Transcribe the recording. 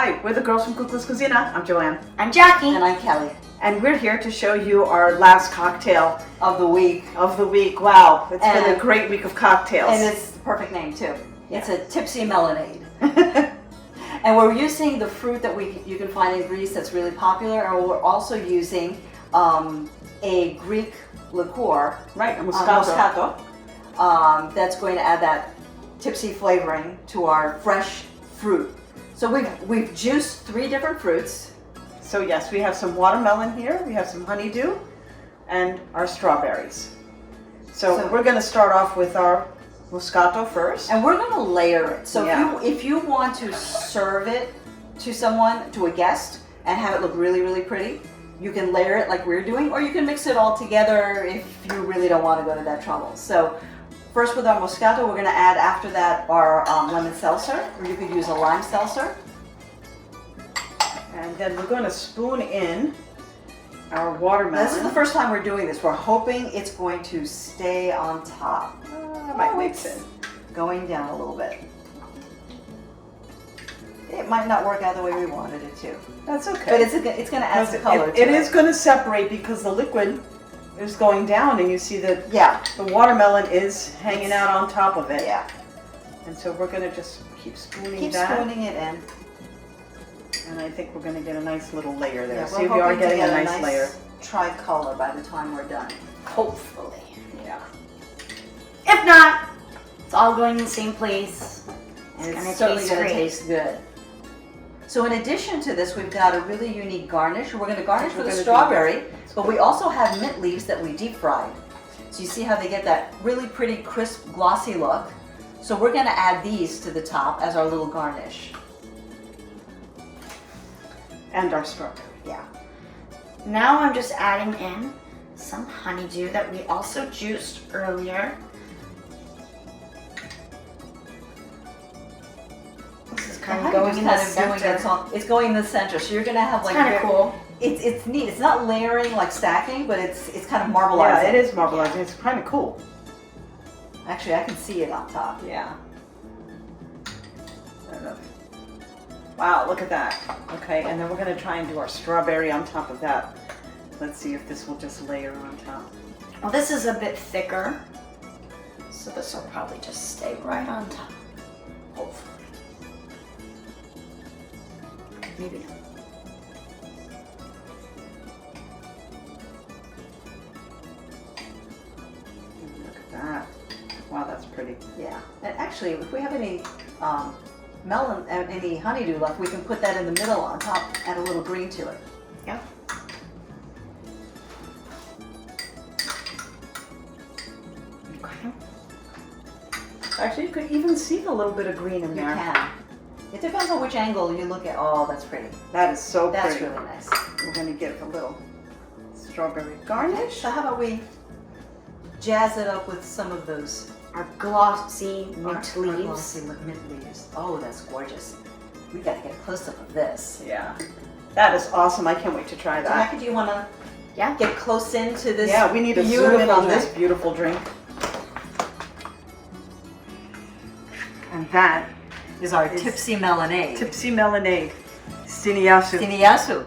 Hi, we're the girls from Cookless Cuisina. I'm Joanne. I'm Jackie. And I'm Kelly. And we're here to show you our last cocktail Of the week. Wow, it's been a And- great week of cocktails. And it's the perfect name too. It's a Tipsy Melonade. And we're using the fruit that you can find in Greece that's really popular, and we're also using a Greek liqueur, Right, a muscato. that's going to add that tipsy flavoring to our fresh fruit. So we've juiced 3 different fruits. So yes, we have some watermelon here, we have some honeydew, and our strawberries. So we're going to start off with our muscato first. And we're going to layer it. So Yeah. if you want to serve it to someone, to a guest, and have it look really, really pretty, you can layer it like we're doing, or you can mix it all together if you really don't want to go to that trouble. So first with our Moscato, we're going to add after that our lemon seltzer, or you could use a lime seltzer. And then we're going to spoon in our watermelon. This is the first time we're doing this. We're hoping it's going to stay on top. I might mix it. Going down a little bit. It might not work out the way we wanted it to. That's okay. But it's going to add some color to It is going to separate because the liquid is going down, and you see that the watermelon is hanging out on top of it. Yeah. And so we're going to just keep spooning Keep that. spooning it in. And I think we're going to get a nice little layer there. Yeah, See, we're we are hoping to getting get a nice layer. Tricolor by the time we're done. Hopefully. Yeah. If not, it's all going in the same place. And It's it's gonna certainly taste going to great. taste good. So in addition to this, we've got a really unique garnish. We're going to garnish We're with a gonna do strawberry, but we also have mint leaves that we deep fried. So you see how they get that really pretty, crisp, glossy look. So we're going to add these to the top as our little garnish. And our strawberry. Yeah. Now I'm just adding in some honeydew that we also juiced earlier. This is kind of going in the center. It's going in the center. So you're going to have It's like kind of cool. It's neat. It's not layering like stacking, but it's kind of marbleizing. Yeah, it is marbleizing. It's kind of cool. Actually, I can see it on top. Yeah. Wow, look at that. Okay, and then we're going to try and do our strawberry on top of that. Let's see if this will just layer on top. Well, this is a bit thicker, so this will probably just stay right on top. Hopefully. Maybe not. Look at that. Wow, that's pretty. Yeah. And actually, if we have any melon and any honeydew left, we can put that in the middle on top, add a little green to it. Yeah. Okay. Actually, you could even see a little bit of green in You there. can. It depends on which angle you look at. Oh, that's pretty. That is so That's pretty. really nice. We're going to give a little strawberry garnish. So how about we jazz it up with some of those Our glossy mint our leaves. glossy mint leaves. Oh, that's gorgeous. We got to get a close-up of this. Yeah. That is awesome. I can't wait to try that. Jackie, do you want to Yeah. get close into this? Yeah, we need to zoom in on this beautiful drink. And that Is our Tipsy Melonade. Tipsy Melonade. Siniyasu. Siniyasu.